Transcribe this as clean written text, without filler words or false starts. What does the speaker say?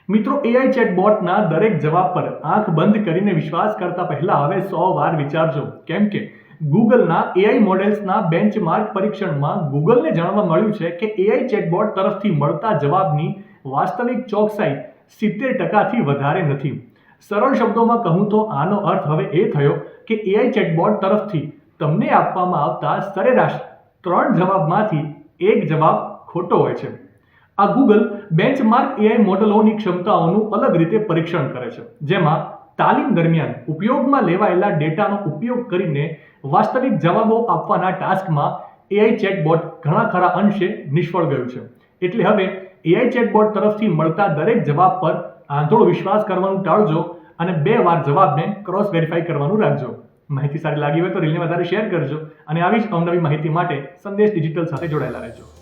મિત્રો, એઆઈ ચેટબોટના દરેક જવાબ પર આંખ બંધ કરીને વિશ્વાસ કરતા પહેલા હવે 100 વાર વિચારજો. કેમ કે ગૂગલના એઆઈ મોડેલ્સના બેન્ચમાર્ક પરીક્ષણમાં ગૂગલને જાણવા મળ્યું છે કે એઆઈ ચેટબોટ તરફથી મળતા જવાબની વાસ્તવિક ચોકસાઈ 70%થી વધારે નથી. સરળ શબ્દોમાં કહું તો આનો અર્થ હવે એ થયો કે એઆઈ ચેટબોટ તરફથી તમને આપવામાં આવતા સરેરાશ 3 જવાબમાંથી 1 જવાબ ખોટો હોય છે. આ ગૂગલ બેન્ચમાર્ક એઆઈ મોડેલોની ક્ષમતાઓનું અલગ રીતે પરીક્ષણ કરે છે, જેમાં તાલીમ દરમિયાન ઉપયોગમાં લેવાયેલા ડેટાનો ઉપયોગ કરીને વાસ્તવિક જવાબો આપવાના ટાસ્કમાં એઆઈ ચેટબોટ ઘણા ખરા અંશે નિષ્ફળ ગયું છે. એટલે હવે એઆઈ ચેટબોટ તરફથી મળતા દરેક જવાબ પર આંધળો વિશ્વાસ કરવાનું ટાળજો અને 2 વાર જવાબને ક્રોસ વેરીફાઈ કરવાનું રાખજો. માહિતી સારી લાગી હોય તો રીલને વધારે શેર કરજો અને આવી જ અવનવી માહિતી માટે સંદેશ ડિજિટલ સાથે જોડાયેલા રહેજો.